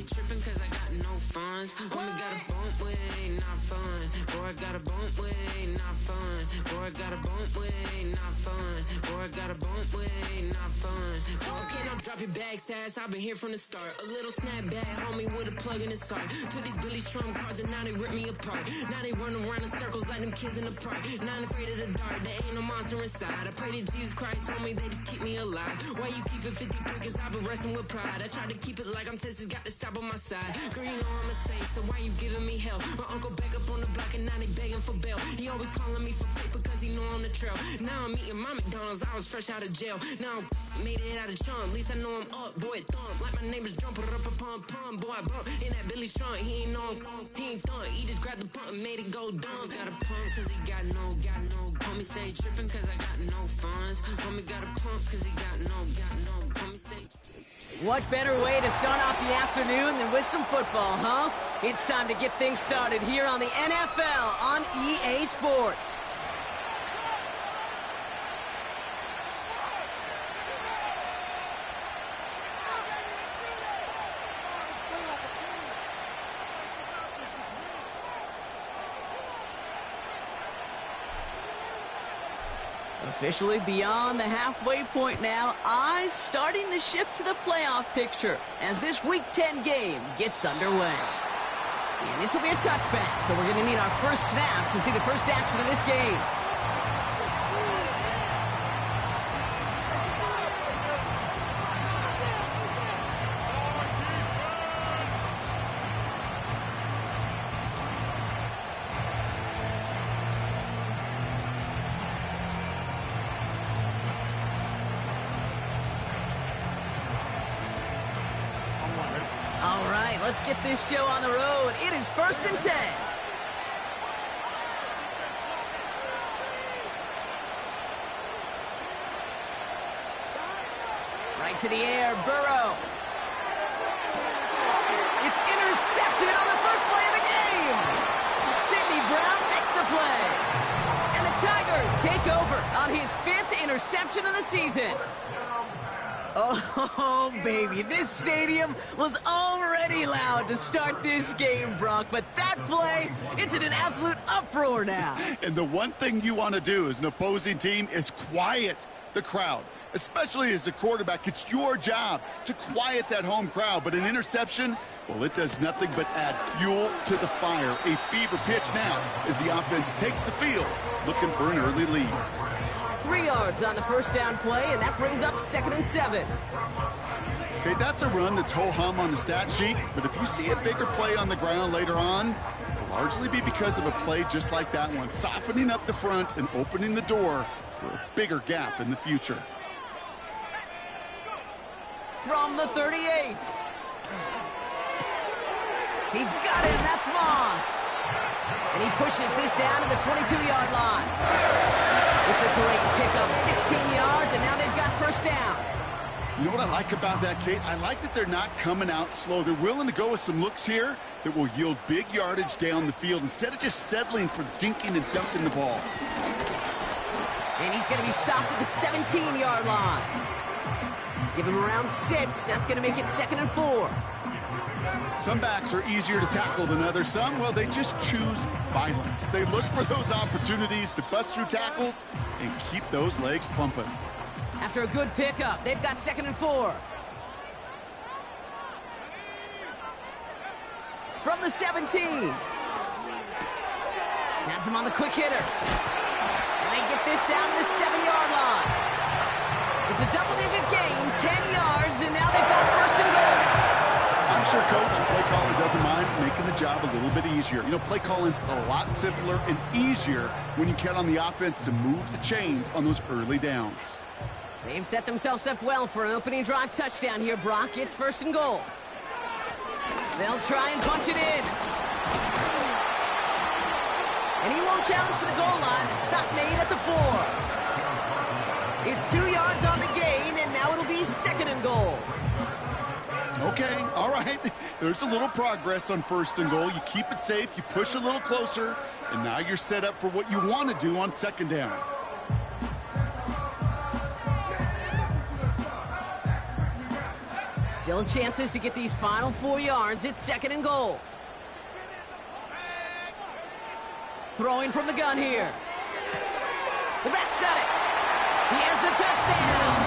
stay tripping cause I got no funds. Homie got a bump with it, ain't not fun. Boy, I got a bump with it, ain't not fun. Boy, I got a bump with it, ain't not fun. Boy, I got a bump with it, ain't not fun. Okay, now drop your bag, sass. I've been here from the start. A little snapback, homie, with a plug in his heart. Took these Billy Trump cards and now they rip me apart. Now they run around in circles like them kids in the park. Now I'm afraid of the dark, there ain't no monster inside. I pray to Jesus Christ, homie, they just keep me alive. Why you keep it 53? Cause I've been wrestling with pride. I try to keep it like I'm Texas, got the stop on my side. Girl, you know I'm a saint, so why you giving me hell? My uncle back up on the block and now they begging for bail. He always calling me for paper cause he know I'm the trail. Now I'm eating my McDonald's, I was fresh out of jail. Now I'm made it out of chunk, at least I know I'm up, boy, thump. Like my neighbor's jumper up a pump, pump. Boy, I bump in that Billy Strong, he ain't know, he ain't thump. He just grabbed the pump and made it go dumb. Got a pump cause he got no. Homie stay tripping cause I got no funds. Homie got a pump cause he got no. Homie stay. What better way to start off the afternoon than with some football, huh? It's time to get things started here on the NFL on EA Sports. Officially beyond the halfway point now, eyes starting to shift to the playoff picture as this Week 10 game gets underway. And this will be a touchback, so we're going to need our first snap to see the first action of this game. All right, let's get this show on the road. It is 1st and 10. Right to the air, Burrow. It's intercepted on the first play of the game. Sidney Brown makes the play. And the Tigers take over on his 5th interception of the season. Oh, baby, this stadium was already loud to start this game, Brock, but that play, it's in an absolute uproar now. And the one thing you want to do as an opposing team is quiet the crowd, especially as a quarterback. It's your job to quiet that home crowd, but an interception, well, it does nothing but add fuel to the fire. A fever pitch now as the offense takes the field, looking for an early lead. 3 yards on the first down play, and that brings up 2nd and 7. Okay, that's a run that's ho-hum on the stat sheet, but if you see a bigger play on the ground later on, it'll largely be because of a play just like that one, softening up the front and opening the door for a bigger gap in the future. From the 38. He's got it, and that's Moss. And he pushes this down to the 22-yard line. It's a great pickup, 16 yards, and now they've got first down. You know what I like about that, Kate? I like that they're not coming out slow. They're willing to go with some looks here that will yield big yardage down the field instead of just settling for dinking and dunking the ball. And he's going to be stopped at the 17-yard line. Give him around 6. That's going to make it 2nd and 4. Some backs are easier to tackle than others. Some, well, they just choose violence. They look for those opportunities to bust through tackles and keep those legs pumping. After a good pickup, they've got 2nd and 4. From the 17. Has him on the quick hitter. And they get this down to the 7-yard line. It's a double-digit gain, 10 yards, and now they've got first and goal. I'm sure Coach, play caller doesn't mind making the job a little bit easier. You know, play calling's a lot simpler and easier when you count on the offense to move the chains on those early downs. They've set themselves up well for an opening drive touchdown here, Brock. It's 1st and goal. They'll try and punch it in. And he won't challenge for the goal line. The stop made at the 4. It's 2 yards on the gain, and now it'll be 2nd and goal. Okay, all right. There's a little progress on 1st and goal. You keep it safe, you push a little closer, and now you're set up for what you want to do on 2nd down. Still chances to get these final 4 yards. It's 2nd and goal. Throwing from the gun here. The back's got it. He has the touchdown.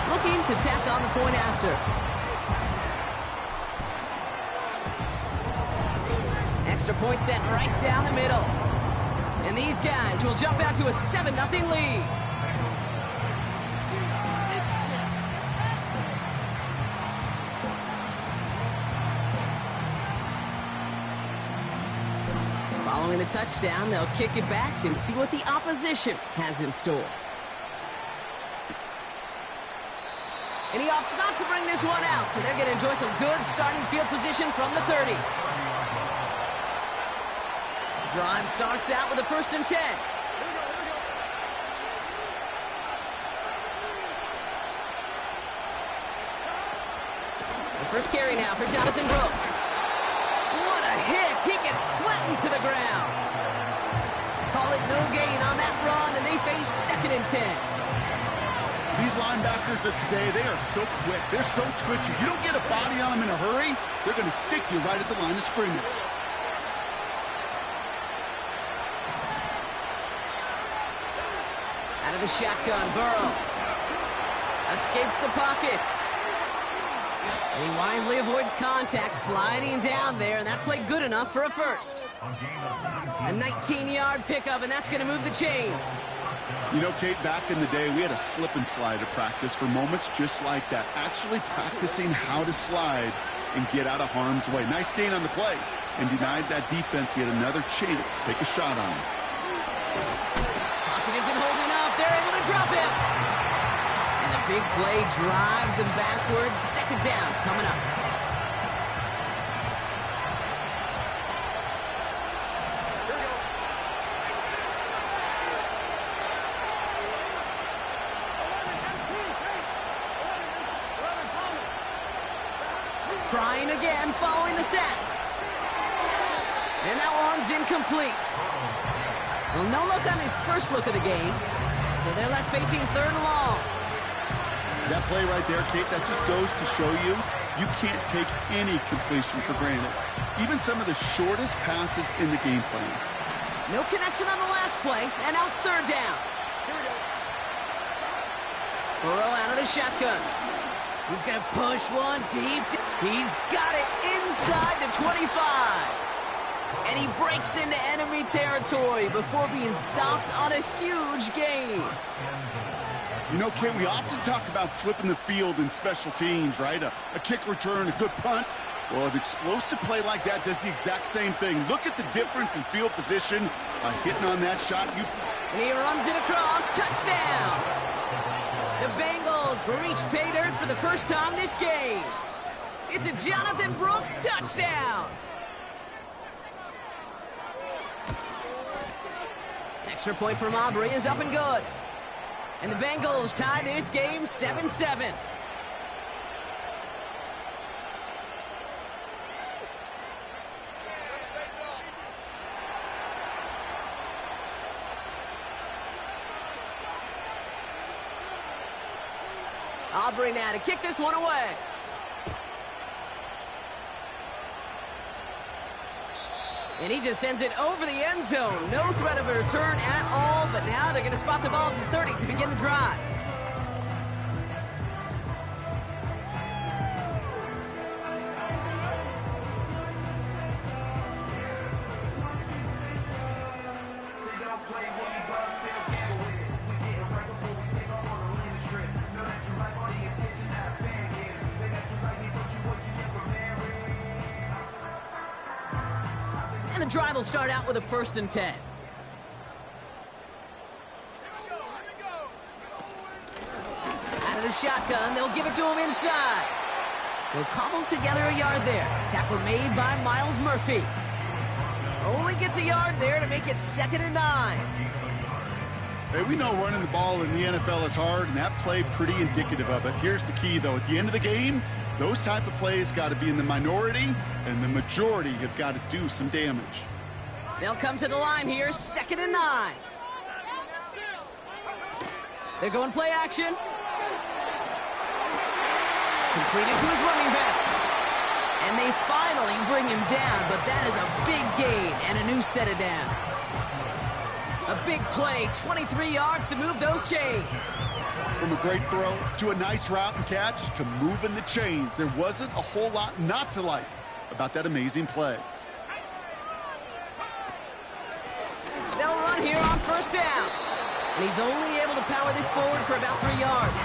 Looking to tack on the point after. Extra point sent right down the middle. And these guys will jump out to a 7-0 lead. Following the touchdown, they'll kick it back and see what the opposition has in store. And he opts not to bring this one out, so they're going to enjoy some good starting field position from the 30. Drive starts out with a 1st and 10. The first carry now for Jonathan Brooks. What a hit! He gets flattened to the ground. Call it no gain on that run, and they face 2nd and 10. These linebackers of today, they are so quick. They're so twitchy. You don't get a body on them in a hurry, they're going to stick you right at the line of scrimmage. Out of the shotgun, Burrow escapes the pocket. And he wisely avoids contact, sliding down there, and that played good enough for a first. A 19-yard pickup, and that's going to move the chains. You know, Kate, back in the day, we had a slip and slide at practice for moments just like that. Actually practicing how to slide and get out of harm's way. Nice gain on the play, and denied that defense yet another chance to take a shot on him. Pocket isn't holding up. They're able to drop him. And the big play drives them backwards. 2nd down coming up. Trying again, following the sack. And that one's incomplete. Well, no look on his first look of the game, so they're left facing 3rd and long. That play right there, Kate, that just goes to show you, you can't take any completion for granted. Even some of the shortest passes in the game plan. No connection on the last play, and now it's 3rd down. Burrow out of the shotgun. He's going to push one deep. He's got it inside the 25. And he breaks into enemy territory before being stopped on a huge gain. You know, Kate, we often talk about flipping the field in special teams, right? A kick return, a good punt. Well, an explosive play like that does the exact same thing. Look at the difference in field position by hitting on that shot. And he runs it across. Touchdown! The Bengals reach pay dirt for the first time this game. It's a Jonathan Brooks touchdown. Extra point from Aubrey is up and good. And the Bengals tie this game 7-7. Aubrey now to kick this one away. And he just sends it over the end zone. No threat of a return at all, but now they're going to spot the ball at the 30 to begin the drive. And the drive will start out with a 1st and 10. Out of the shotgun, they'll give it to him inside. They'll cobble together a yard there. Tackle made by Miles Murphy. Only gets a yard there to make it 2nd and 9. Hey, we know running the ball in the NFL is hard, and that play pretty indicative of it. Here's the key, though. At the end of the game, those type of plays got to be in the minority, and the majority have got to do some damage. They'll come to the line here, 2nd and 9. They're going play action. Completed to his running back. And they finally bring him down, but that is a big gain and a new set of downs. A big play, 23 yards to move those chains. From a great throw to a nice route and catch to moving the chains, there wasn't a whole lot not to like about that amazing play. They'll run here on first down. And he's only able to power this forward for about 3 yards.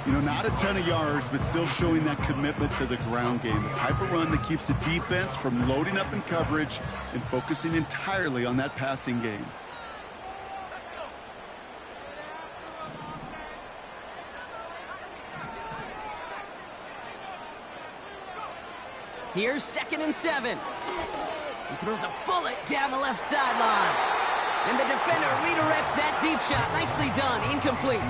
You know, not a ton of yards, but still showing that commitment to the ground game. The type of run that keeps the defense from loading up in coverage and focusing entirely on that passing game. Here's 2nd and 7. He throws a bullet down the left sideline. And the defender redirects that deep shot. Nicely done. Incomplete.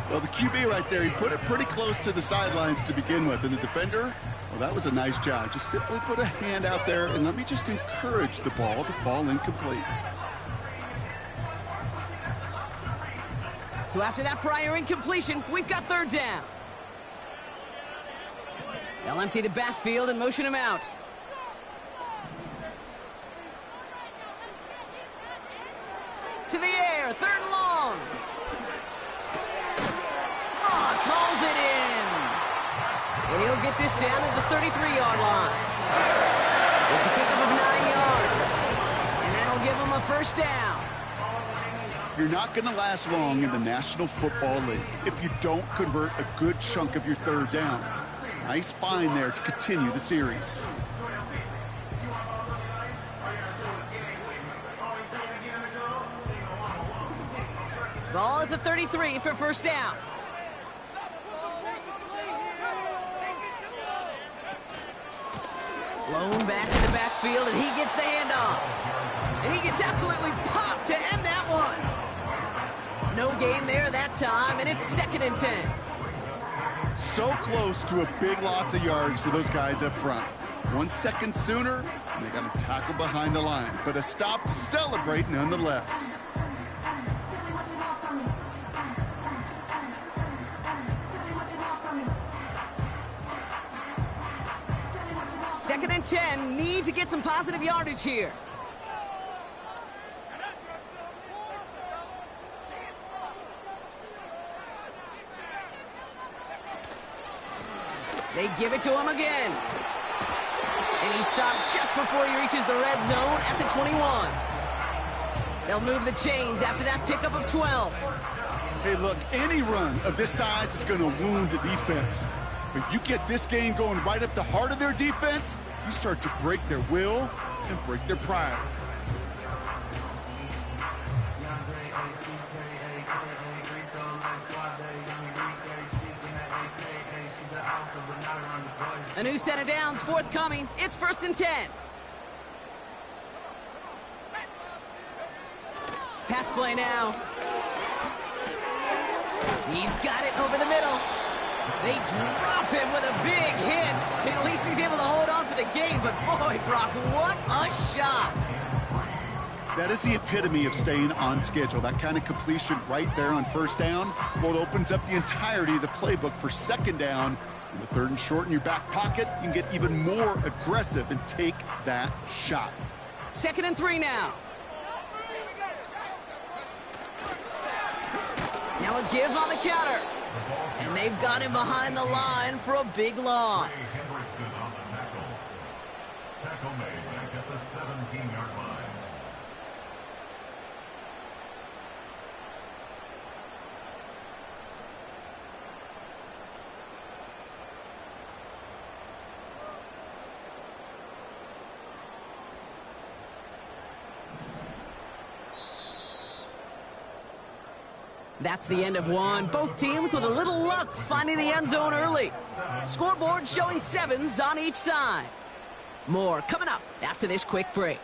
Well, the QB right there, he put it pretty close to the sidelines to begin with. And the defender, well, that was a nice job. Just simply put a hand out there and let me just encourage the ball to fall incomplete. So after that prior incompletion, we've got 3rd down. They'll empty the backfield and motion him out. To the air, 3rd and long. Moss hauls it in. And he'll get this down at the 33-yard line. It's a pickup of 9 yards. And that'll give him a 1st down. You're not going to last long in the National Football League if you don't convert a good chunk of your 3rd downs. Nice find there to continue the series. Ball at the 33 for 1st down. Blown back to the backfield, and he gets the handoff. And he gets absolutely popped to end that one. No gain there that time, and it's 2nd and 10. So close to a big loss of yards for those guys up front. 1 second sooner, and they got to tackle behind the line. But a stop to celebrate nonetheless. Second and 10, need to get some positive yardage here. They give it to him again. And he stopped just before he reaches the red zone at the 21. They'll move the chains after that pickup of 12. Hey, look, any run of this size is going to wound the defense. But you get this game going right up the heart of their defense, you start to break their will and break their pride. A new set of downs forthcoming. It's 1st and 10. Pass play now. He's got it over the middle. They drop him with a big hit. At least he's able to hold on for the game. But boy, Brock, what a shot. That is the epitome of staying on schedule. That kind of completion right there on 1st down. Well, it opens up the entirety of the playbook for 2nd down. And the 3rd and short in your back pocket, you can get even more aggressive and take that shot. 2nd and 3 now. Now a give on the counter. And they've got him behind the line for a big loss. Tackle made back at the 17-yard line. That's the end of one. Both teams with a little luck finding the end zone early. Scoreboard showing 7s on each side. More coming up after this quick break.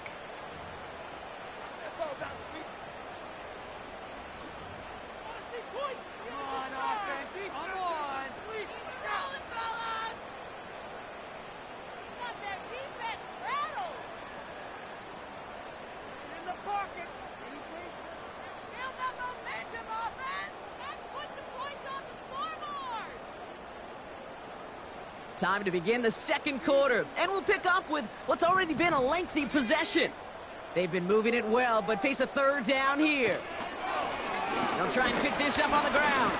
Time to begin the second quarter, and we'll pick up with what's already been a lengthy possession. They've been moving it well, but face a third down here. They'll try and pick this up on the ground.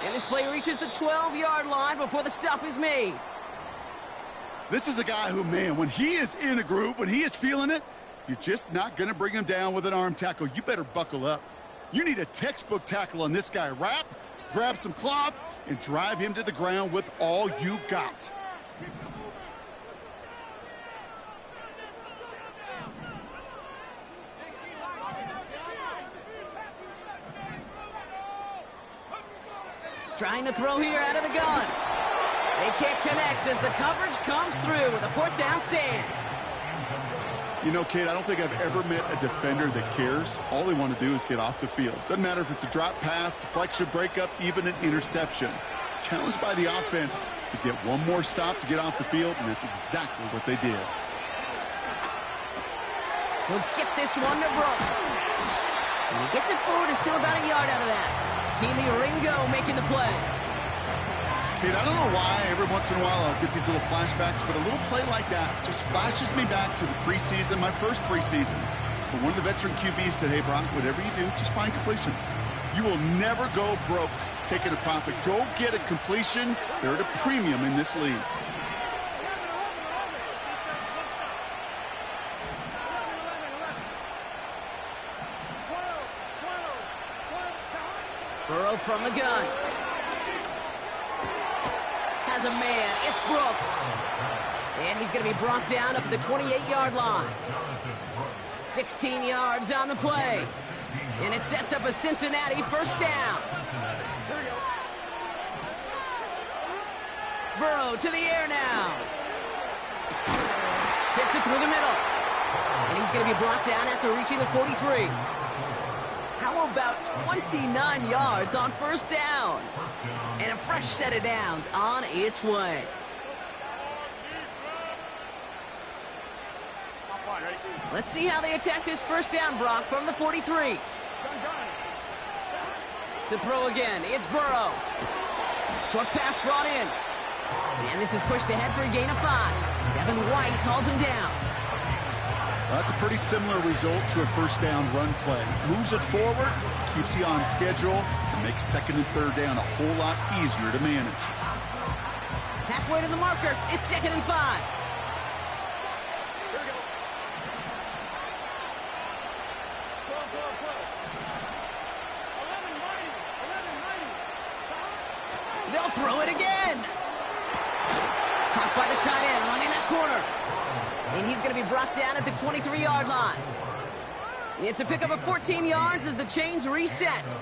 And this play reaches the 12-yard line before the stop is made. This is a guy who, man, when he is in a groove, when he is feeling it, you're just not going to bring him down with an arm tackle. You better buckle up. You need a textbook tackle on this guy. Wrap, grab some cloth, and drive him to the ground with all you got. Trying to throw here out of the gun. They can't connect as the coverage comes through with a fourth down stand. You know, Kate, I don't think I've ever met a defender that cares. All they want to do is get off the field. Doesn't matter if it's a drop pass, deflection, breakup, even an interception. Challenged by the offense to get one more stop to get off the field, and that's exactly what they did. He'll get this one to Brooks. And he gets it forward, is still about a yard out of that. Keely Ringo making the play. Kate, I don't know why every once in a while I'll get these little flashbacks, but a little play like that just flashes me back to the preseason, my first preseason. But one of the veteran QBs said, hey, Brock, whatever you do, just find completions. You will never go broke taking a profit. Go get a completion. They're at a premium in this league. Burrow from the gun. Has a man. It's Brooks. And he's going to be brought down up at the 28-yard line. 16 yards on the play. And it sets up a Cincinnati first down. Burrow to the air now. Fits it through the middle. And he's going to be brought down after reaching the 43. How about 29 yards on first down? And a fresh set of downs on its way. Let's see how they attack this first down, Brock, from the 43. To throw again, it's Burrow. Short pass brought in. And this is pushed ahead for a gain of 5. Devin White hauls him down. Well, that's a pretty similar result to a first down run play. Moves it forward, keeps you on schedule, and makes second and third down a whole lot easier to manage. Halfway to the marker, it's 2nd and 5. They'll throw it again. Caught by the tight end, running that corner. And he's going to be brought down at the 23-yard line. It's a pickup of 14 yards as the chains reset.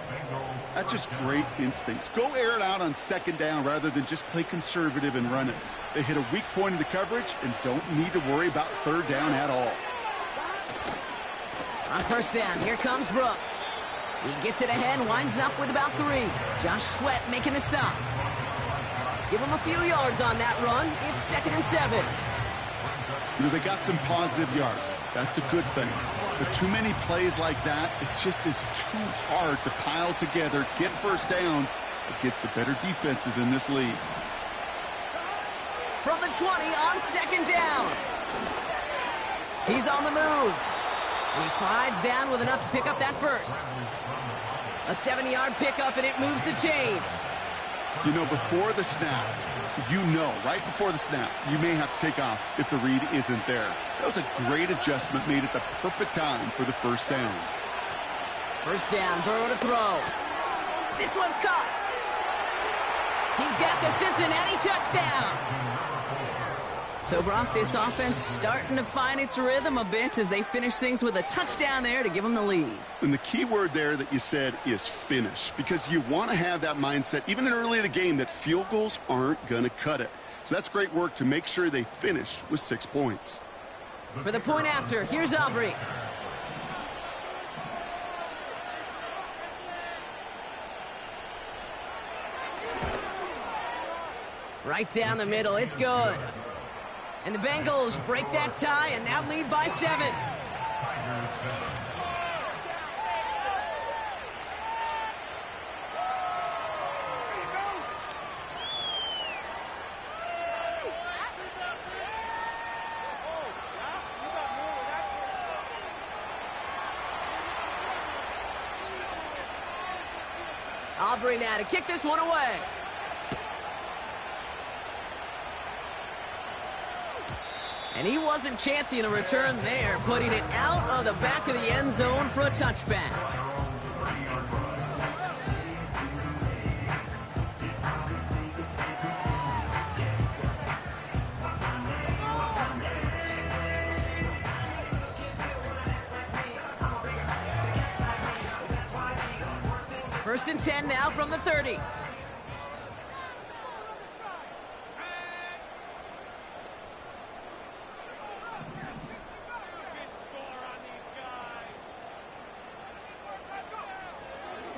That's just great instincts. Go air it out on second down rather than just play conservative and run it. They hit a weak point in the coverage and don't need to worry about third down at all. On first down, here comes Brooks. He gets it ahead, winds up with about 3. Josh Sweat making the stop. Give him a few yards on that run. It's 2nd and 7. You know, they got some positive yards. That's a good thing. But too many plays like that, it just is too hard to pile together, get first downs against the better defenses in this league. From the 20 on second down. He's on the move. And he slides down with enough to pick up that first. A 7-yard pickup, and it moves the chains. You know, before the snap, right before the snap, you may have to take off if the read isn't there. That was a great adjustment made at the perfect time for the first down. First down, Burrow to throw. This one's caught. He's got the Cincinnati touchdown. So, Brock, this offense starting to find its rhythm a bit as they finish things with a touchdown there to give them the lead. And the key word there that you said is finish, because you want to have that mindset, even early in the game, that field goals aren't going to cut it. So that's great work to make sure they finish with 6 points. For the point after, here's Aubrey. Right down the middle, it's good. And the Bengals break that tie and now lead by 7. Aubrey now to kick this one away. And he wasn't chancing a return there, putting it out of the back of the end zone for a touchback. First and 10 now from the 30.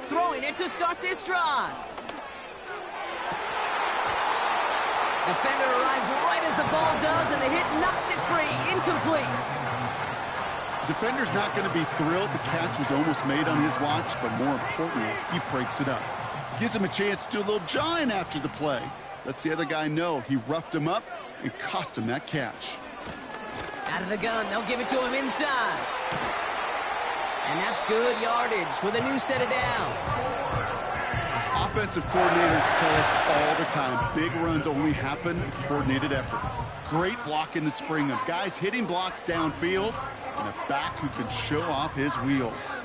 Throwing it to start this drive. Defender arrives right as the ball does, and the hit knocks it free. Incomplete. Defender's not going to be thrilled the catch was almost made on his watch, but more importantly, he breaks it up. Gives him a chance to do a little jawing after the play. Lets the other guy know he roughed him up and cost him that catch. Out of the gun, they'll give it to him inside. And that's good yardage with a new set of downs. Offensive coordinators tell us all the time, big runs only happen with coordinated efforts. Great block in the spring of guys hitting blocks downfield and a back who can show off his wheels.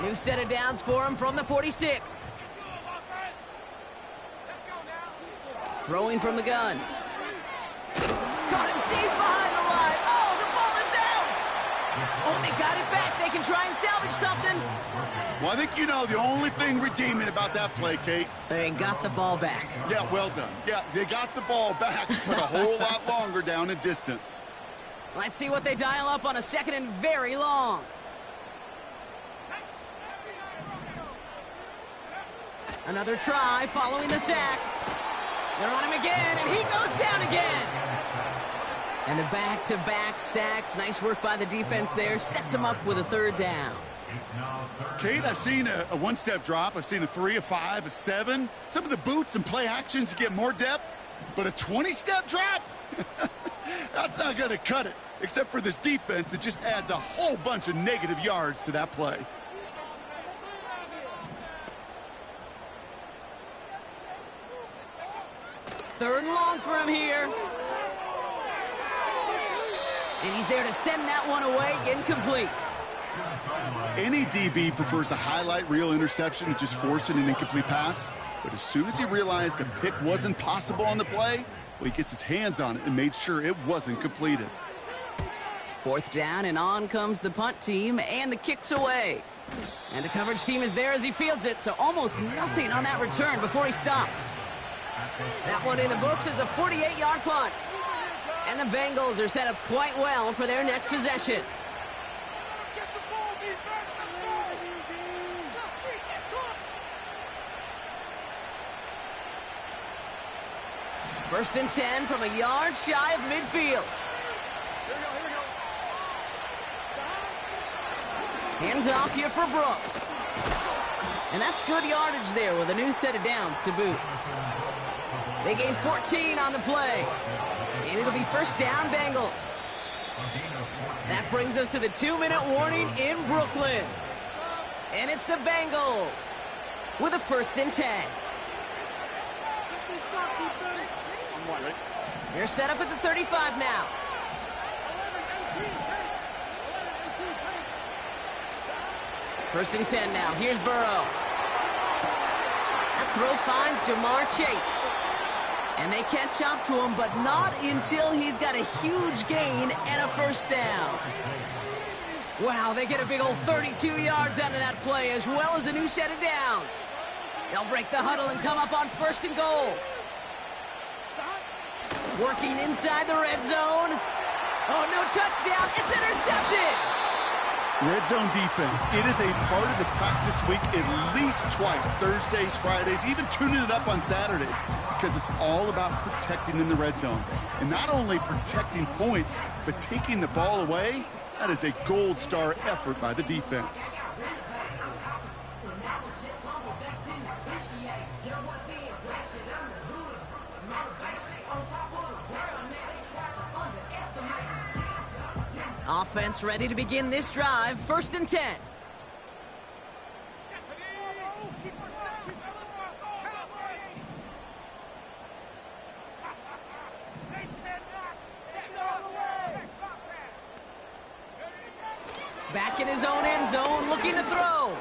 New set of downs for him from the 46. Throwing from the gun. Caught him deep behind the line. Oh, the ball is out! Oh, they got it back. They can try and salvage something. Well, I think you know the only thing redeeming about that play, Kate. They got the ball back. Yeah, well done. Yeah, they got the ball back, but a whole lot longer down in distance. Let's see what they dial up on a second and very long. Another try following the sack. They're on him again, and he goes down again. And the back-to-back sacks. Nice work by the defense there. Sets him up with a third down. Kate, I've seen a one-step drop. I've seen a 3, a 5, a 7. Some of the boots and play actions to get more depth. But a 20-step drop? That's not going to cut it. Except for this defense, it just adds a whole bunch of negative yards to that play. Third and long for him here. And he's there to send that one away. Incomplete. Any DB prefers a highlight reel interception to just forcing an incomplete pass. But as soon as he realized a pick wasn't possible on the play, well, he gets his hands on it and made sure it wasn't completed. Fourth down, and on comes the punt team, and the kick's away. And the coverage team is there as he fields it, so almost nothing on that return before he stopped. That one in the books is a 48-yard punt. And the Bengals are set up quite well for their next possession. First and 10 from a yard shy of midfield. Hands off here for Brooks. And that's good yardage there with a new set of downs to boot. They gain 14 on the play. And it'll be first down, Bengals. That brings us to the 2-minute warning in Brooklyn. And it's the Bengals with a first and 10. They're set up at the 35 now. First and 10 now. Here's Burrow. That throw finds Jamar Chase. And they catch up to him, but not until he's got a huge gain and a first down. Wow, they get a big old 32 yards out of that play, as well as a new set of downs. They'll break the huddle and come up on first and goal. Working inside the red zone. Oh, no touchdown. It's intercepted. Red zone defense, it is a part of the practice week at least twice, Thursdays, Fridays, even tuning it up on Saturdays, because it's all about protecting in the red zone. And not only protecting points, but taking the ball away. That is a gold star effort by the defense. Offense ready to begin this drive. 1st and 10. Back in his own end zone, looking to throw.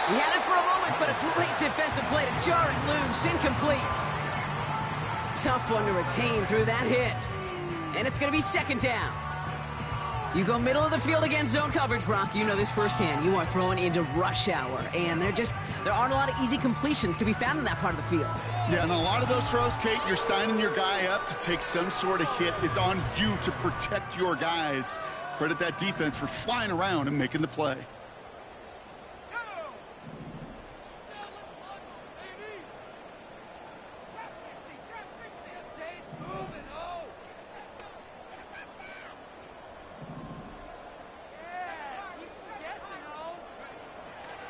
He had it for a moment, but a great defensive play to jar it loose. Incomplete. Tough one to retain through that hit. And it's going to be 2nd down. You go middle of the field against zone coverage, Brock. You know this firsthand. You are throwing into rush hour, and there aren't a lot of easy completions to be found in that part of the field. Yeah, and a lot of those throws, Kate, you're signing your guy up to take some sort of hit. It's on you to protect your guys. Credit that defense for flying around and making the play.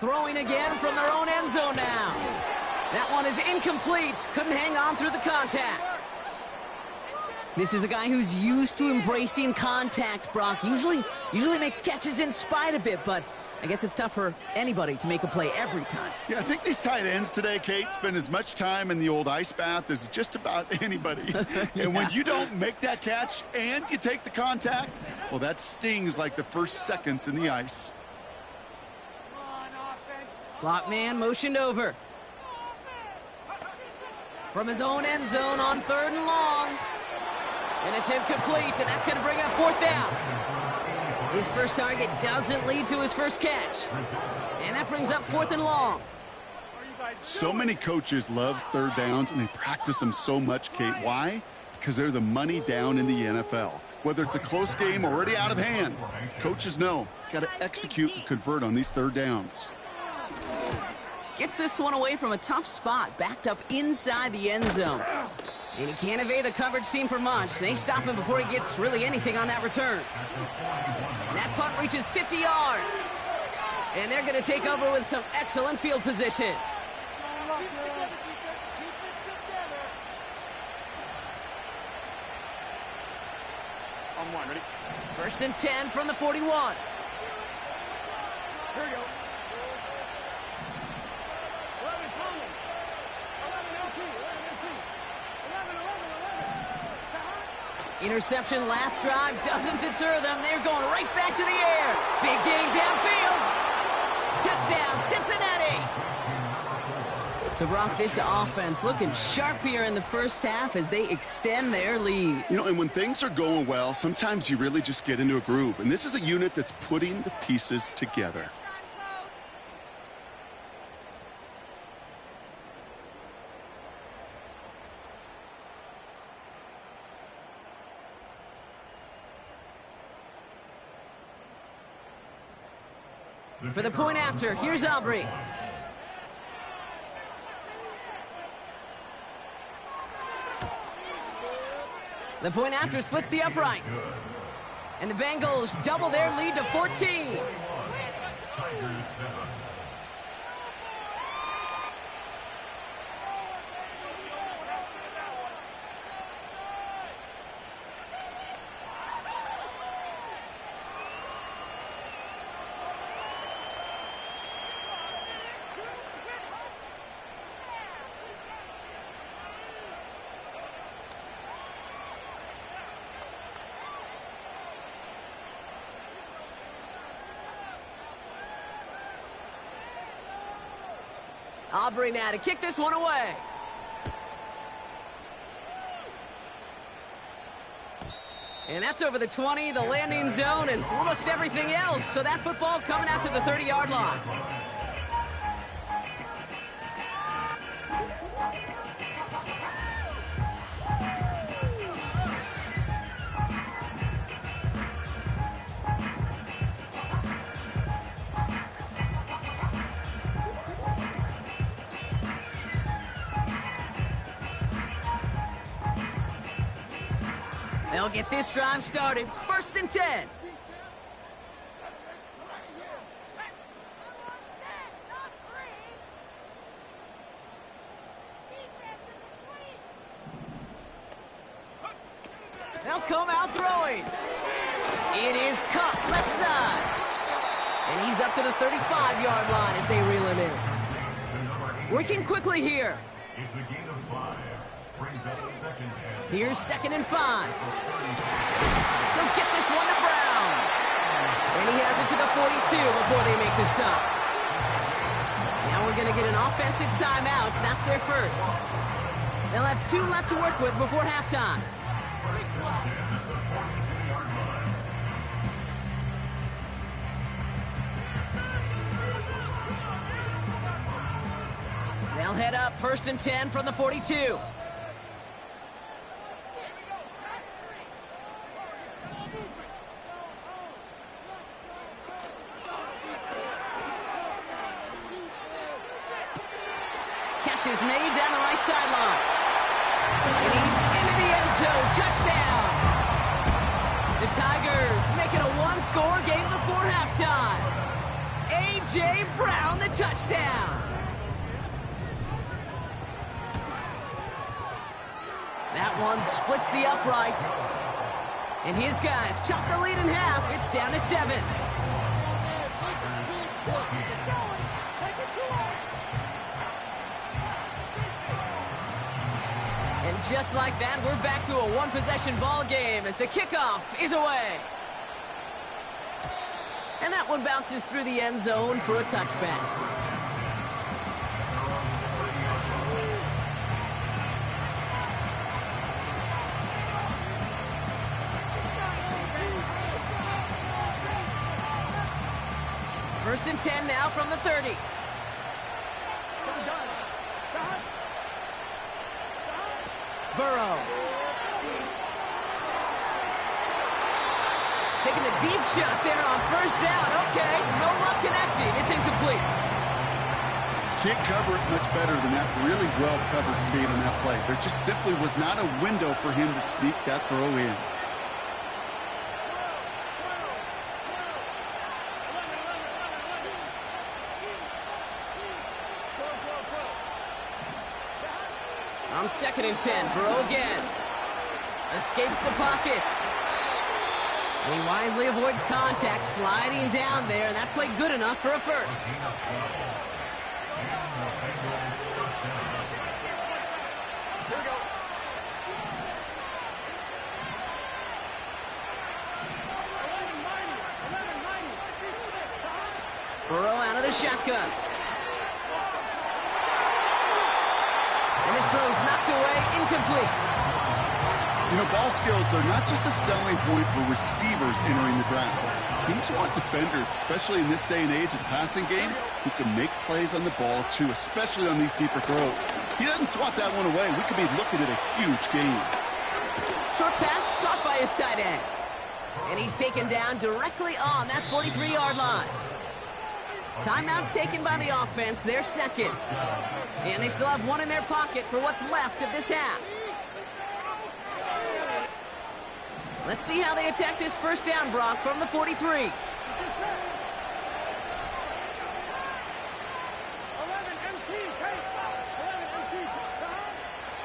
Throwing again from their own end zone now. That one is incomplete. Couldn't hang on through the contact. This is a guy who's used to embracing contact, Brock. Usually makes catches in spite of it, but I guess it's tough for anybody to make a play every time. Yeah, I think these tight ends today, Kate, spend as much time in the old ice bath as just about anybody. Yeah. And when you don't make that catch and you take the contact, well, that stings like the first seconds in the ice. Slot man motioned over. From his own end zone on 3rd and long. And it's incomplete, and that's going to bring up 4th down. His first target doesn't lead to his first catch. And that brings up 4th and long. So many coaches love 3rd downs, and they practice them so much, Kate. Why? Because they're the money down in the NFL. Whether it's a close game or already out of hand, coaches know, got to execute and convert on these 3rd downs. Gets this one away from a tough spot, backed up inside the end zone. And he can't evade the coverage team for much. They stop him before he gets really anything on that return. That punt reaches 50 yards. And they're going to take over with some excellent field position. On 1, ready? 1st and 10 from the 41. Here we go. Interception last drive doesn't deter them. They're going right back to the air. Big gain downfield. Touchdown, Cincinnati. So, Brock, this offense looking sharp here in the first half as they extend their lead. You know, and when things are going well, sometimes you really just get into a groove. And this is a unit that's putting the pieces together. For the point after, here's Aubrey. The point after splits the uprights. And the Bengals double their lead to 14. Aubrey now to kick this one away. And that's over the 20, the landing zone, and almost everything else. So that football coming out to the 30-yard line. They'll get this drive started. 1st and 10. They'll come out throwing. It is caught left side. And he's up to the 35-yard line as they reel him in. Working quickly here. It's a gain of 5. Brings up second and Here's 2nd and 5. They'll get this one to Brown. And he has it to the 42 before they make the stop. Now we're going to get an offensive timeout. That's their first. They'll have 2 left to work with before halftime. They'll head up 1st and 10 from the 42. Catch is made down the right sideline. And he's into the end zone. Touchdown. The Tigers make it a 1-score game before halftime. A.J. Brown, the touchdown. That one splits the uprights. And his guys chop the lead in half. It's down to 7. And just like that, we're back to a one-possession ball game as the kickoff is away. And that one bounces through the end zone for a touchback. First and 10 now from the 30. Burrow. Taking a deep shot there on 1st down. Okay, no luck connecting. It's incomplete. Can't cover it much better than that. Really well covered, Kate, on that play. There just simply was not a window for him to sneak that throw in. On 2nd and 10, Burrow again. Escapes the pocket. And he wisely avoids contact, sliding down there, and that played good enough for a first. Burrow out of the shotgun. And this throw's knocked away, incomplete. You know, ball skills are not just a selling point for receivers entering the draft. Teams want defenders, especially in this day and age of the passing game, who can make plays on the ball, too, especially on these deeper throws. He doesn't swat that one away. We could be looking at a huge game. Short pass caught by his tight end. And he's taken down directly on that 43-yard line. Timeout taken by the offense, their second. And they still have one in their pocket for what's left of this half. Let's see how they attack this first down, Brock, from the 43.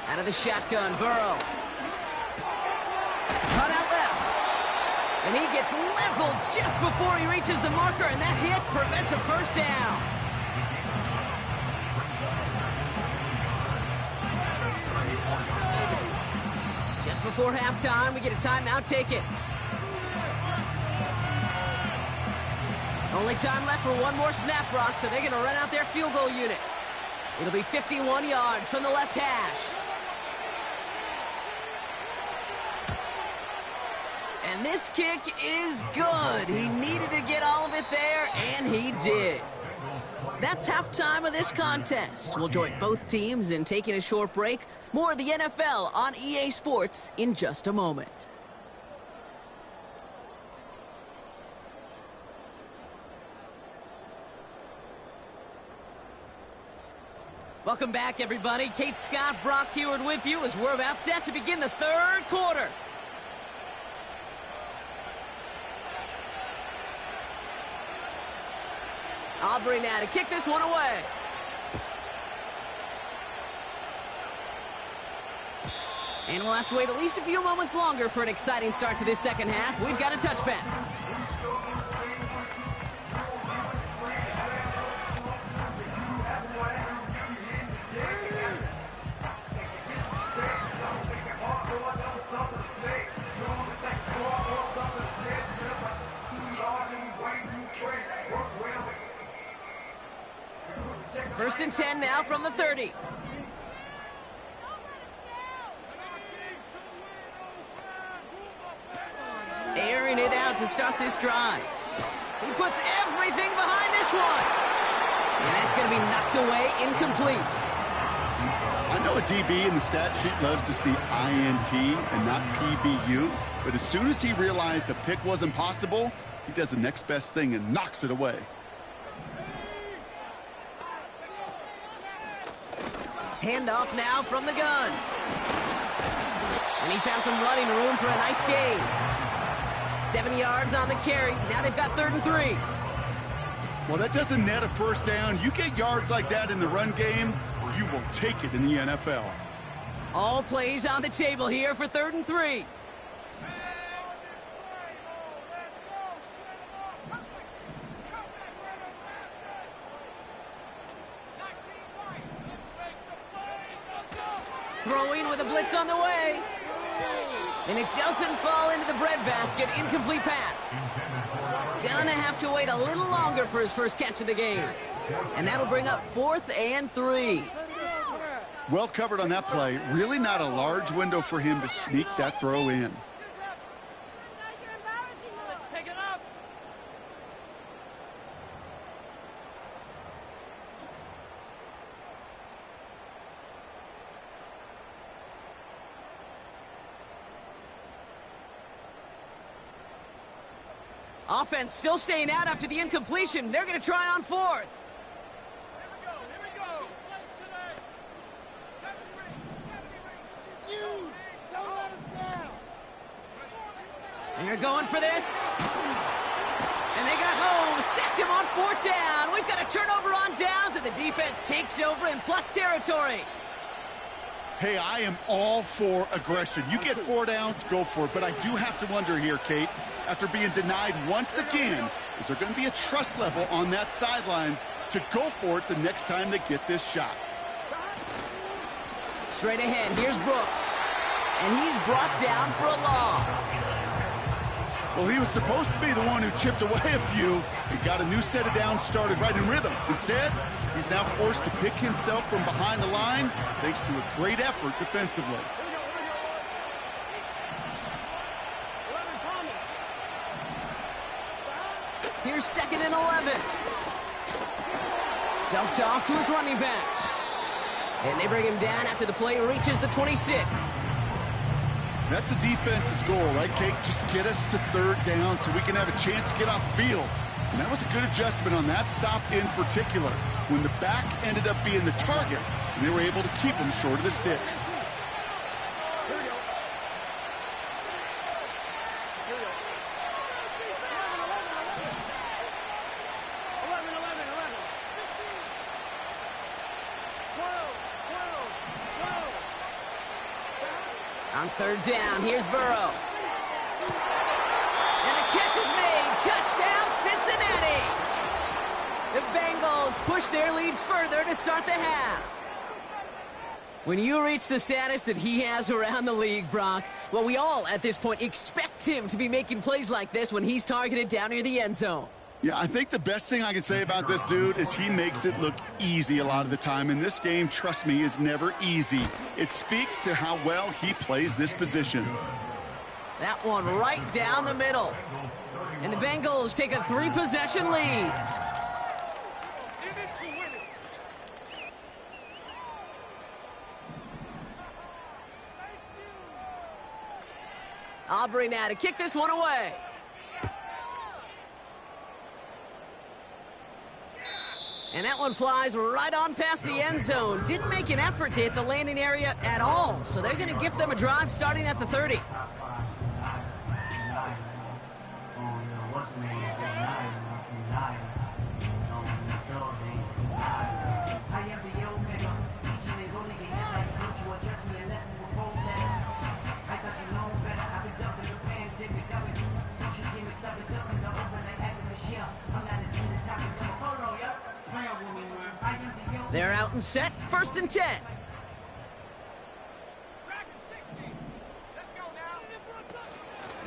Out of the shotgun, Burrow. Cut out left. And he gets leveled just before he reaches the marker, and that hit prevents a first down. Just before halftime, we get a timeout taken. Only time left for one more snap, Brock, so they're going to run out their field goal unit. It'll be 51 yards from the left hash. And this kick is good. He needed to get all of it there, and he did. That's halftime of this contest. We'll join both teams in taking a short break. More of the NFL on EA Sports in just a moment. Welcome back, everybody. Kate Scott, Brock Heward with you as we're about set to begin the third quarter. Aubrey now to kick this one away. 2 And we'll have to wait at least a few moments longer for an exciting start to this second half. We've got a touchback. First and 10 now from the 30. Airing it out to start this drive. He puts everything behind this one. And that's going to be knocked away, incomplete. I know a DB in the stat sheet loves to see INT and not PBU, but as soon as he realized a pick wasn't possible, he does the next best thing and knocks it away. Handoff now from the gun. And he found some running room for a nice gain. 7 yards on the carry. Now they've got 3rd and 3. Well, that doesn't net a first down. You get yards like that in the run game, you will take it in the NFL. All plays on the table here for 3rd and 3. Throwing with a blitz on the way. And it doesn't fall into the breadbasket. Incomplete pass. Gonna have to wait a little longer for his first catch of the game. And that'll bring up 4th and 3. Well covered on that play. Really not a large window for him to sneak that throw in. Offense still staying out after the incompletion. They're going to try on 4th. And you're going for this. And they got home. Sacked him on 4th down. We've got a turnover on downs, and the defense takes over in plus territory. Hey, I am all for aggression. You get 4 downs, go for it. But I do have to wonder here, Kate, after being denied once again, is there going to be a trust level on that sidelines to go for it the next time they get this shot? Straight ahead, here's Brooks. And he's brought down for a loss. Well, he was supposed to be the one who chipped away a few and got a new set of downs started right in rhythm. Instead, he's now forced to pick himself from behind the line thanks to a great effort defensively. Here's 2nd and 11. Dumped off to his running back. And they bring him down after the play reaches the 26. That's a defense's goal, right, Kate? Just get us to 3rd down so we can have a chance to get off the field. And that was a good adjustment on that stop in particular, when the back ended up being the target, and they were able to keep him short of the sticks. On 3rd down, here's Burrow. And the catch is made. Touchdown, Cincinnati. The Bengals push their lead further to start the half. When you reach the status that he has around the league, Brock, well, we all at this point expect him to be making plays like this when he's targeted down near the end zone. Yeah, I think the best thing I can say about this dude is he makes it look easy a lot of the time. And this game, trust me, is never easy. It speaks to how well he plays this position. That one right down the middle. And the Bengals take a 3-possession lead. Aubrey now to kick this one away. And that one flies right on past the end zone. Didn't make an effort to hit the landing area at all. So they're going to gift them a drive starting at the 30. They're out and set, 1st and 10.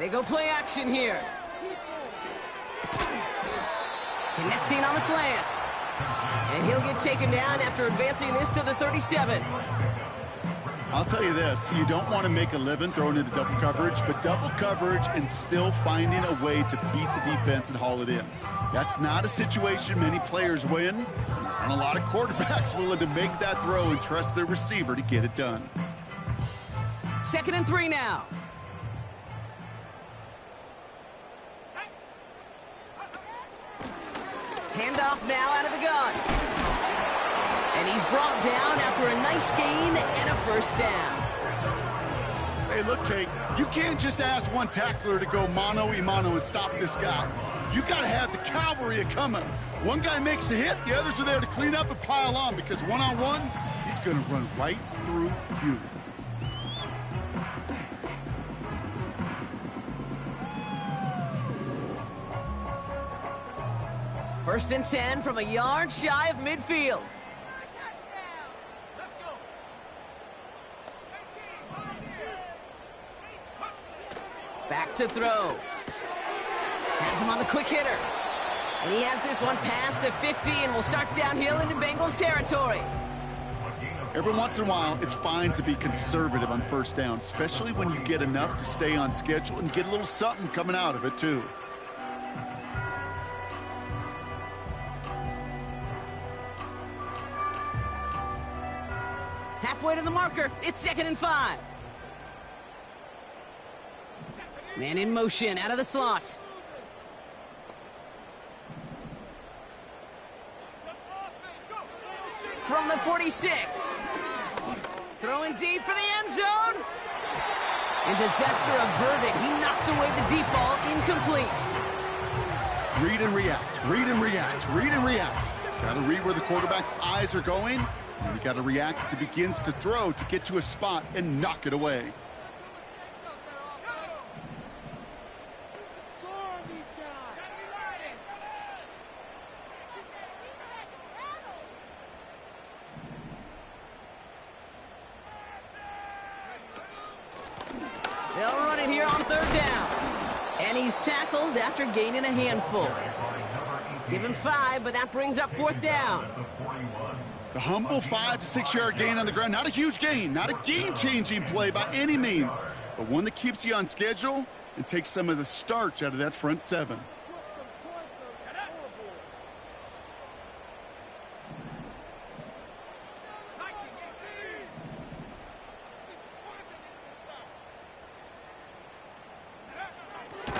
They go play action here. Connecting on the slant. And he'll get taken down after advancing this to the 37. I'll tell you this, you don't want to make a living throwing into double coverage, but double coverage and still finding a way to beat the defense and haul it in. That's not a situation many players win, and a lot of quarterbacks willing to make that throw and trust their receiver to get it done. 2nd and 3 now. Handoff now out of the gun. And he's brought down after a nice gain and a 1st down. Hey, look, Kate, you can't just ask one tackler to go mano-a-mano and stop this guy. You got to have the cavalry coming. One guy makes a hit, the others are there to clean up and pile on, because one-on-one, he's going to run right through you. First and 10 from a yard shy of midfield. Back to throw. Has him on the quick hitter. And he has this one past the 50 and will start downhill into Bengals territory. Every once in a while, it's fine to be conservative on 1st down, especially when you get enough to stay on schedule and get a little something coming out of it, too. Halfway to the marker, it's 2nd and 5. Man in motion, out of the slot. From the 46. Throwing deep for the end zone. And disaster averted. He knocks away the deep ball, incomplete. Read and react, read and react, read and react. Got to read where the quarterback's eyes are going, and you got to react as he begins to throw to get to a spot and knock it away. They'll run it here on 3rd down. And he's tackled after gaining a handful. Give him 5, but that brings up 4th down. The humble 5 to 6 yard gain on the ground. Not a huge gain, not a game-changing play by any means, but one that keeps you on schedule and takes some of the starch out of that front 7.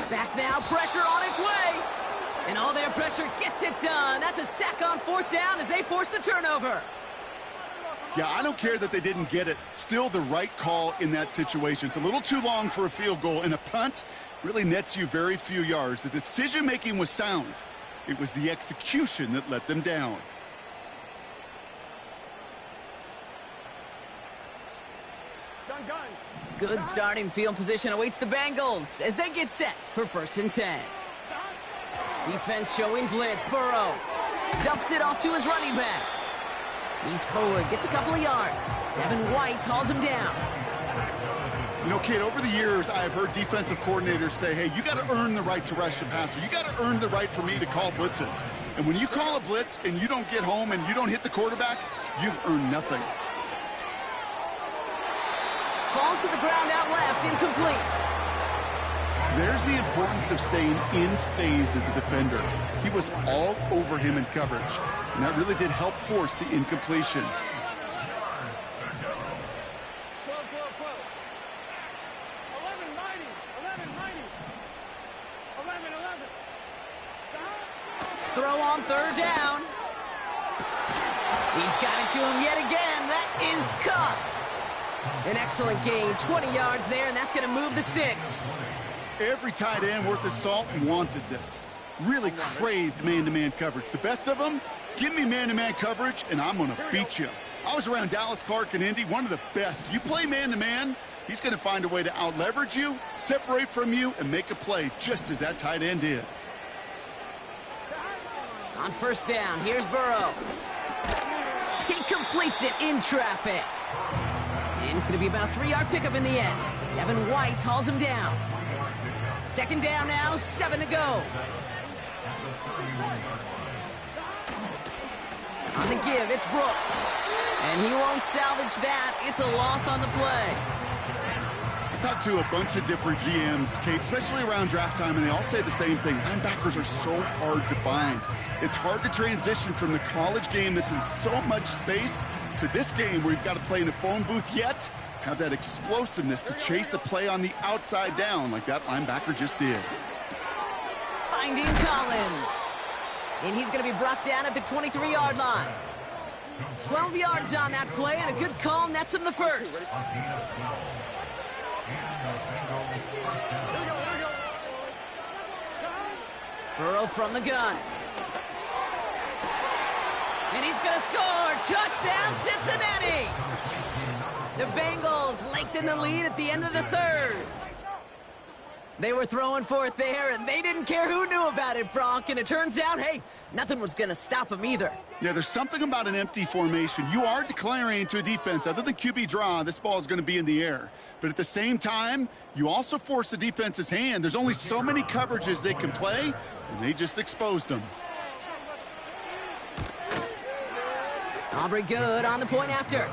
Back now, pressure on its way. And all their pressure gets it done. That's a sack on 4th down as they force the turnover. Yeah, I don't care that they didn't get it. Still the right call in that situation. It's a little too long for a field goal, and a punt really nets you very few yards. The decision-making was sound. It was the execution that let them down. Good starting field position awaits the Bengals as they get set for 1st and 10. Defense showing blitz. Burrow dumps it off to his running back. He's forward, gets a couple of yards. Devin White hauls him down. You know, Kate, over the years, I've heard defensive coordinators say, hey, you got to earn the right to rush the passer. You got to earn the right for me to call blitzes. And when you call a blitz and you don't get home and you don't hit the quarterback, you've earned nothing. Falls to the ground out left, incomplete. There's the importance of staying in phase as a defender. He was all over him in coverage, and that really did help force the incompletion. Throw on 3rd down. He's got it to him yet again. That is caught. An excellent gain, 20 yards there, and that's going to move the sticks. Every tight end worth his salt wanted this. Really craved man-to-man coverage. The best of them, give me man-to-man coverage, and I'm going to beat you. I was around Dallas Clark and Indy, one of the best. You play man-to-man, he's going to find a way to out-leverage you, separate from you, and make a play just as that tight end did. On 1st down, here's Burrow. He completes it in traffic. And it's going to be about a 3-yard pickup in the end. Devin White hauls him down. Second down now, 7 to go. On the give, it's Brooks. And he won't salvage that. It's a loss on the play. I talked to a bunch of different GMs, Kate, especially around draft time, and they all say the same thing. Linebackers are so hard to find. It's hard to transition from the college game that's in so much space to this game where you've got to play in a phone booth, yet have that explosiveness to chase a play on the outside down like that linebacker just did. Finding Collins. And he's going to be brought down at the 23-yard line. 12 yards on that play, and a good call nets him the first. Burrow from the gun. And he's going to score. Touchdown, Cincinnati. The Bengals lengthen the lead at the end of the third. They were throwing for it there, and they didn't care who knew about it, Bronk. And it turns out, hey, nothing was going to stop them either. Yeah, there's something about an empty formation. You are declaring to a defense, other than QB draw, this ball is going to be in the air. But at the same time, you also force the defense's hand. There's only so many coverages they can play, and they just exposed them. Aubrey good on the point after.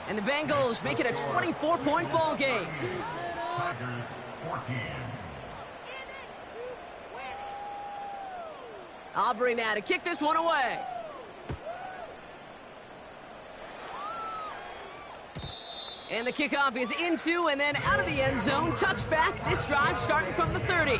And the Bengals make it a 24-point ball game. Tigers 14. Aubrey now to kick this one away. And the kickoff is into and then out of the end zone. Touchback. This drive starting from the 30.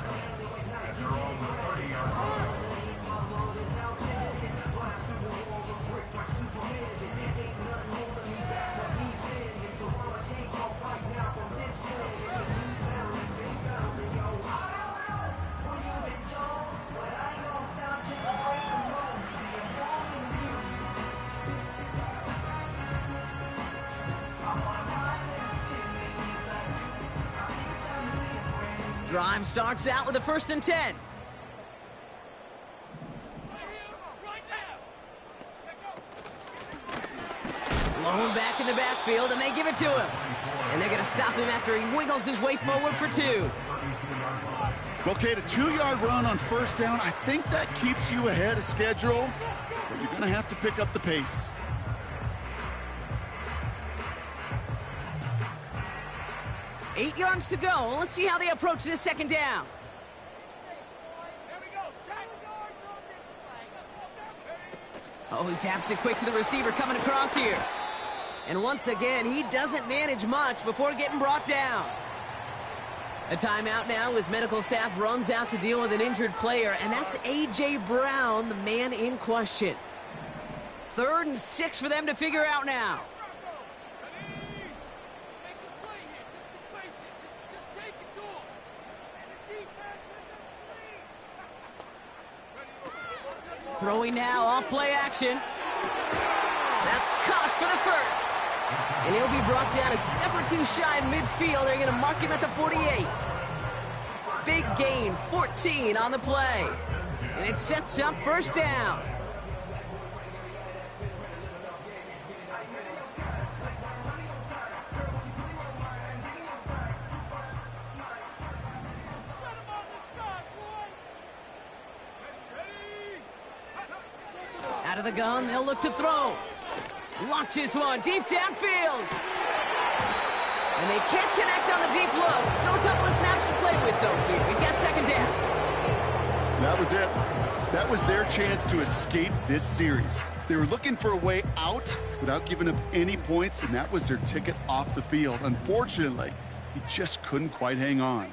Drive starts out with a 1st and 10. Lone back in the backfield, and they give it to him. And they're going to stop him after he wiggles his way forward for 2. Okay, the 2-yard run on 1st down, I think that keeps you ahead of schedule, but you're going to have to pick up the pace. Eight yards to go. Let's see how they approach this 2nd down. Oh, he taps it quick to the receiver coming across here. And once again, he doesn't manage much before getting brought down. A timeout now as medical staff runs out to deal with an injured player, and that's A.J. Brown, the man in question. 3rd and 6 for them to figure out now. Throwing now, off play action. That's caught for the 1st. And he'll be brought down a step or 2 shy of midfield. They're going to mark him at the 48. Big gain, 14 on the play. And it sets up 1st down. Out of the gun, they'll look to throw. Launches one deep downfield. And they can't connect on the deep look. Still a couple of snaps to play with, though. We've got 2nd down. That was it. That was their chance to escape this series. They were looking for a way out without giving up any points, and that was their ticket off the field. Unfortunately, he just couldn't quite hang on.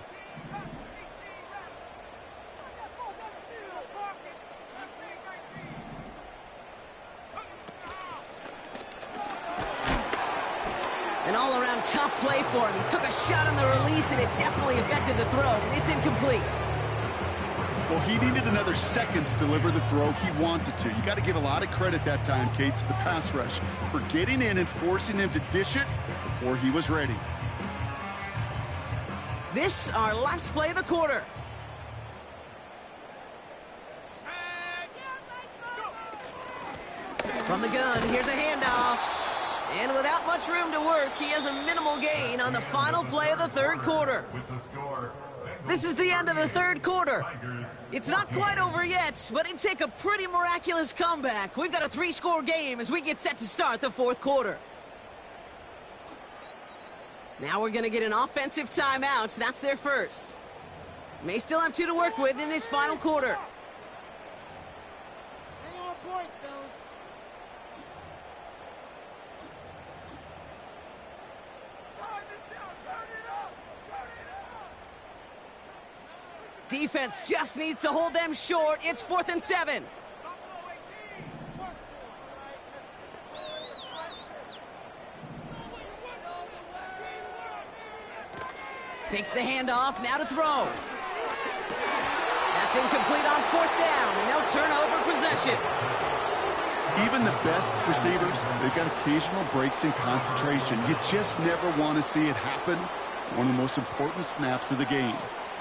An all-around tough play for him. He took a shot on the release, and it definitely affected the throw. It's incomplete. Well, he needed another second to deliver the throw he wanted to. You got to give a lot of credit that time, Kate, to the pass rush for getting in and forcing him to dish it before he was ready. This, our last play of the quarter. From the gun, here's a handoff. And without much room to work, he has a minimal gain on the final play of the third quarter. With the score, This is the end of the third quarter. It's not quite over yet, but it'd take a pretty miraculous comeback. We've got a 3-score game as we get set to start the fourth quarter. Now we're going to get an offensive timeout. That's their first. May still have 2 to work with in this final quarter. Hang on points, fellas. Defense just needs to hold them short. It's 4th and 7. Takes the handoff, now to throw. That's incomplete on 4th down, and they'll turn over possession. Even the best receivers, they've got occasional breaks in concentration. You just never want to see it happen. One of the most important snaps of the game.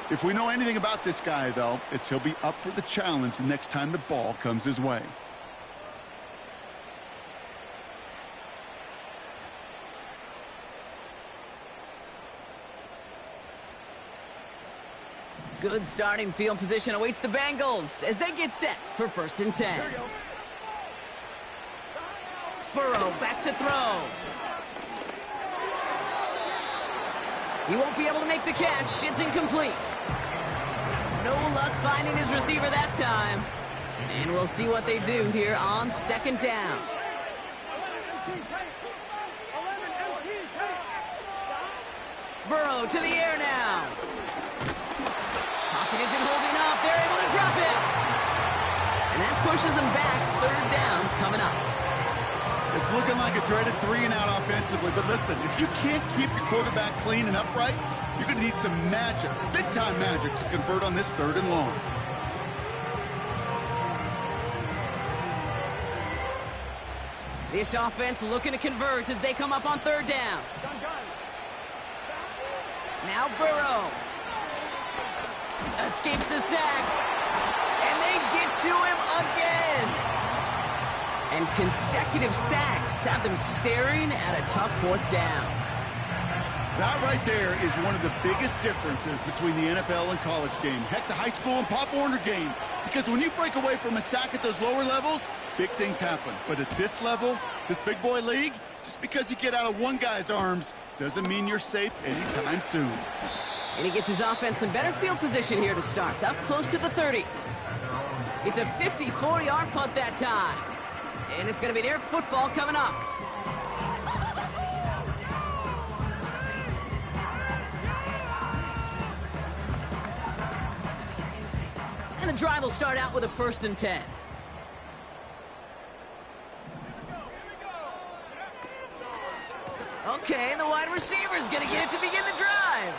If we know anything about this guy, though, it's he'll be up for the challenge the next time the ball comes his way. Good starting field position awaits the Bengals as they get set for 1st and 10. Burrow back to throw. He won't be able to make the catch. It's incomplete. No luck finding his receiver that time. And we'll see what they do here on 2nd down. Burrow to the air now. Pocket isn't holding up. They're able to drop it. And that pushes them back. 3rd down coming up. It's looking like a dreaded 3-and-out offensively, but listen, if you can't keep your quarterback clean and upright, you're going to need some magic, big-time magic, to convert on this 3rd and long. This offense looking to convert as they come up on 3rd down. Now Burrow. Escapes a sack. And they get to him again. And consecutive sacks have them staring at a tough 4th down. That right there is one of the biggest differences between the NFL and college game. Heck, the high school and Pop Warner game. Because when you break away from a sack at those lower levels, big things happen. But at this level, this big boy league, just because you get out of one guy's arms doesn't mean you're safe anytime soon. And he gets his offense in better field position here to start. Up close to the 30. It's a 54-yard punt that time. And it's going to be their football coming up. And the drive will start out with a 1st and 10. Okay, the wide receiver is going to get it to begin the drive.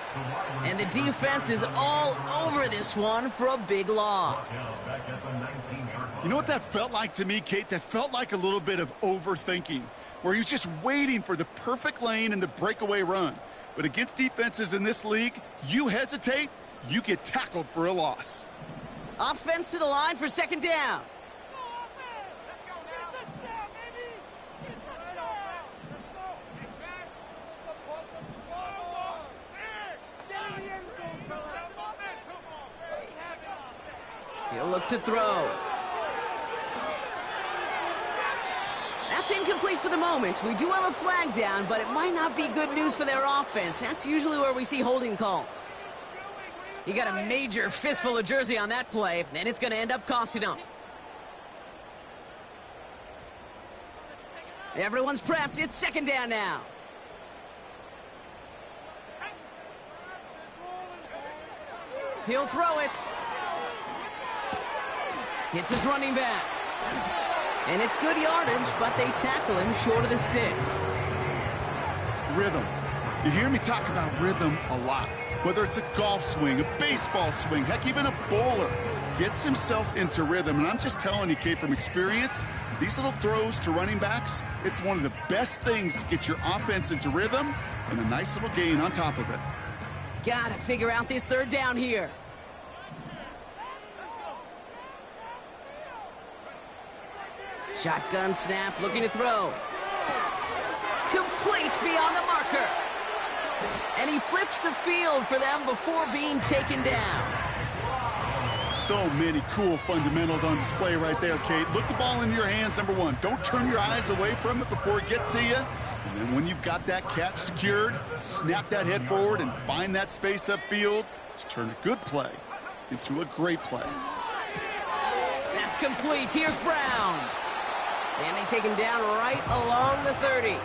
And the defense is all over this one for a big loss. You know what that felt like to me, Kate? That felt like a little bit of overthinking, where he was just waiting for the perfect lane and the breakaway run. But against defenses in this league, you hesitate, you get tackled for a loss. Offense to the line for 2nd down. He'll look to throw. That's incomplete for the moment. We do have a flag down, but it might not be good news for their offense. That's usually where we see holding calls. He got a major fistful of jersey on that play, and it's going to end up costing him. Everyone's prepped. It's 2nd down now. He'll throw it. Hits his running back. And it's good yardage, but they tackle him short of the sticks. Rhythm. You hear me talk about rhythm a lot. Whether it's a golf swing, a baseball swing, heck, even a bowler gets himself into rhythm. And I'm just telling you, Kate, from experience, these little throws to running backs, it's one of the best things to get your offense into rhythm and a nice little gain on top of it. Gotta figure out this 3rd down here. Shotgun snap, looking to throw. Complete beyond the marker. And he flips the field for them before being taken down. So many cool fundamentals on display right there, Kate. Look the ball in your hands, number one. Don't turn your eyes away from it before it gets to you. And then when you've got that catch secured, snap that head forward and find that space upfield to turn a good play into a great play. That's complete. Here's Brown. And they take him down right along the 30.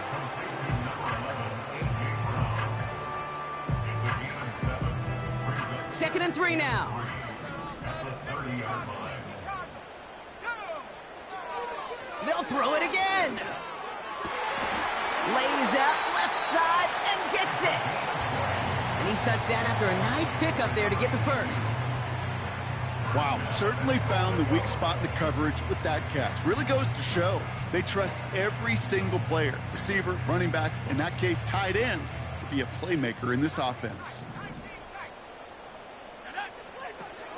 Second and 3 now. They'll throw it again. Lays out left side and gets it. And he's touched down after a nice pickup there to get the first. Wow, certainly found the weak spot in the coverage with that catch. Really goes to show they trust every single player, receiver, running back, in that case tight end, to be a playmaker in this offense.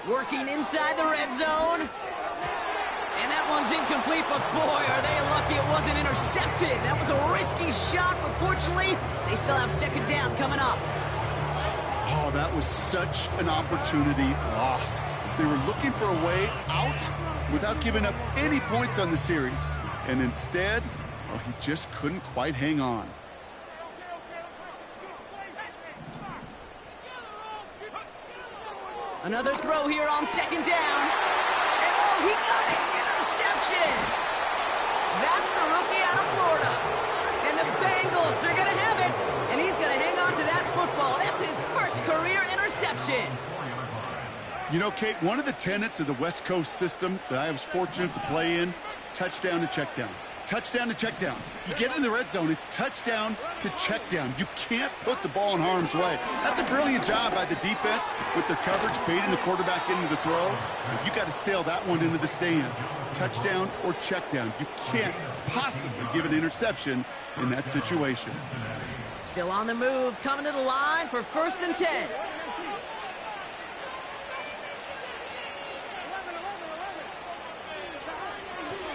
Working inside the red zone. And that one's incomplete, but boy, are they lucky it wasn't intercepted. That was a risky shot, but fortunately, they still have second down coming up. Oh, that was such an opportunity lost. They were looking for a way out without giving up any points on the series. And instead, well, he just couldn't quite hang on. Another throw here on second down. And oh, he got it! Interception! That's the rookie out of Florida. And the Bengals are going to have it. And he's going to hang on to that football. That's his first career interception. You know, Kate, one of the tenets of the West Coast system that I was fortunate to play in, touchdown to check down. Touchdown to check down. You get in the red zone, it's touchdown to check down. You can't put the ball in harm's way. That's a brilliant job by the defense with their coverage, baiting the quarterback into the throw. But you got to sail that one into the stands. Touchdown or check down. You can't possibly give an interception in that situation. Still on the move, coming to the line for 1st and 10.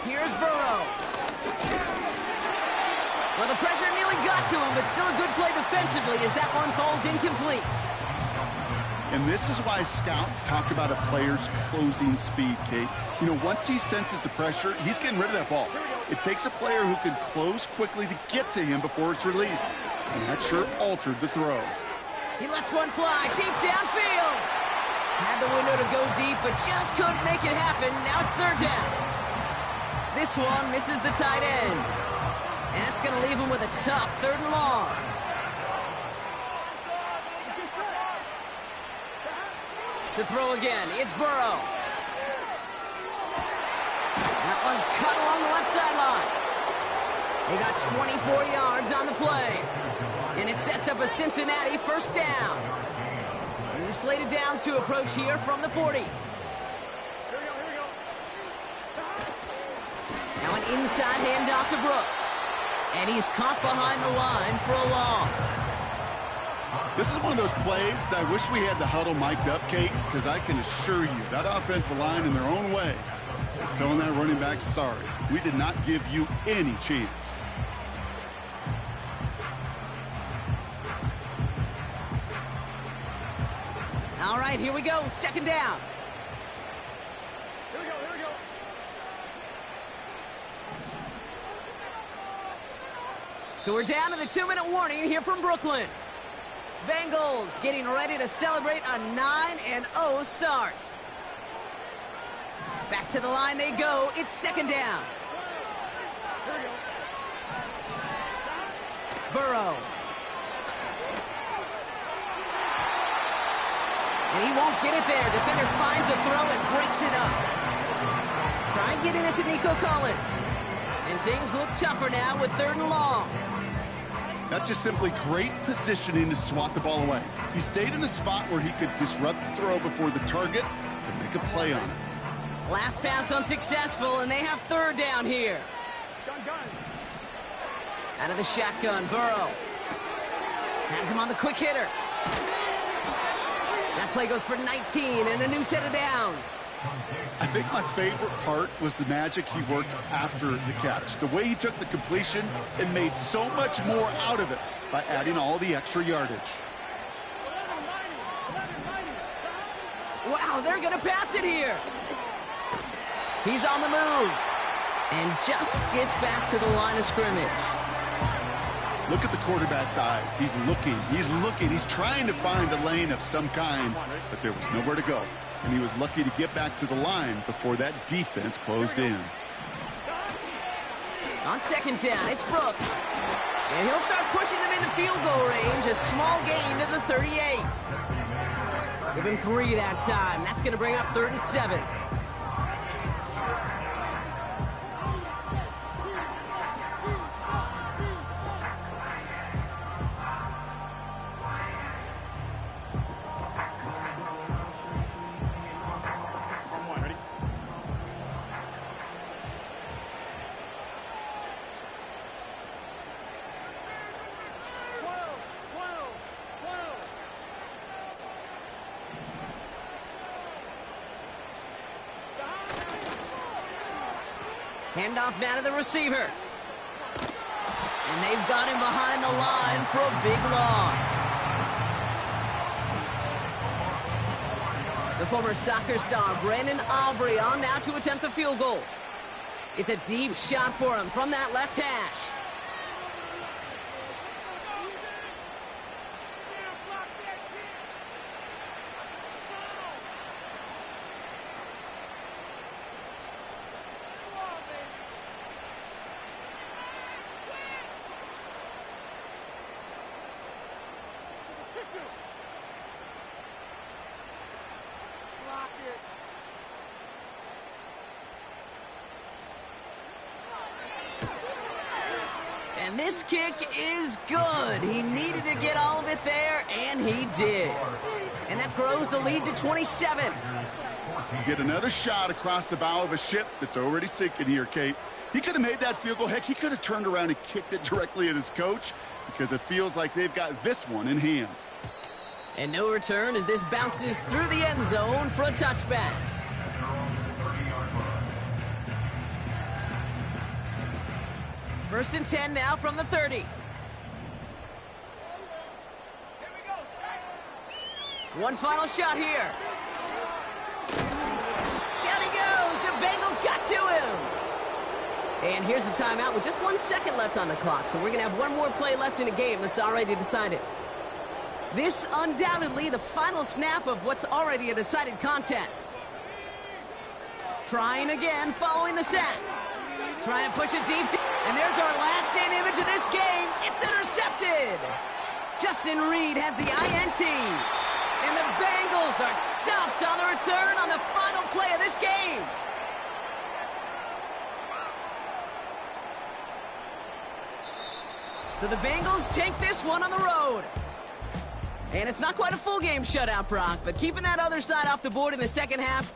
Here's Burrow. Well, the pressure nearly got to him, but still a good play defensively as that one falls incomplete. And this is why scouts talk about a player's closing speed, Kate. You know, once he senses the pressure, he's getting rid of that ball. It takes a player who can close quickly to get to him before it's released. And that sure altered the throw. He lets one fly deep downfield. Had the window to go deep, but just couldn't make it happen. Now it's 3rd down. This one misses the tight end. And that's going to leave him with a tough 3rd and long. To throw again, it's Burrow. That one's cut along the left sideline. They got 24 yards on the play. And it sets up a Cincinnati 1st down. New slated downs to approach here from the 40. Now an inside handoff to Brooks. And he's caught behind the line for a loss. This is one of those plays that I wish we had the huddle mic'd up, Kate, because I can assure you that offensive line in their own way is telling that running back, sorry, we did not give you any chance. All right, here we go. 2nd down. Here we go. So we're down to the 2-minute warning here from Brooklyn. Bengals getting ready to celebrate a 9-0 start. Back to the line they go. It's 2nd down. Burrow. And he won't get it there. Defender finds a throw and breaks it up. Try getting it to Nico Collins. And things look tougher now with 3rd and long. That's just simply great positioning to swat the ball away. He stayed in a spot where he could disrupt the throw before the target and make a play on it. Last pass unsuccessful, and they have 3rd down here. Out of the shotgun, Burrow. Has him on the quick hitter. That play goes for 19 and a new set of downs. I think my favorite part was the magic he worked after the catch. The way he took the completion and made so much more out of it by adding all the extra yardage. Wow, they're going to pass it here. He's on the move and just gets back to the line of scrimmage. Look at the quarterback's eyes. He's looking. He's trying to find a lane of some kind, but there was nowhere to go. And he was lucky to get back to the line before that defense closed in. On second down, it's Brooks. And he'll start pushing them into field goal range. A small gain to the 38. Give him 3 that time. That's going to bring up 3rd and 7. Handoff now to the receiver. And they've got him behind the line for a big loss. The former soccer star, Brandon Aubrey, on now to attempt the field goal. It's a deep shot for him from that left hash. And this kick is good. He needed to get all of it there, and he did. And that grows the lead to 27. Get another shot across the bow of a ship that's already sinking here, Kate. He could have made that field goal. Heck, he could have turned around and kicked it directly at his coach because it feels like they've got this one in hand. And no return as this bounces through the end zone for a touchback. First and 10 now from the 30. One final shot here. Down he goes. The Bengals got to him. And here's the timeout with just 1 second left on the clock. So we're going to have one more play left in a game that's already decided. This undoubtedly the final snap of what's already a decided contest. Trying again following the sack. Trying to push it deep. And there's our last stand image of this game. It's intercepted. Justin Reed has the INT. And the Bengals are stopped on the return on the final play of this game. So the Bengals take this one on the road. And it's not quite a full game shutout, Brock, but keeping that other side off the board in the second half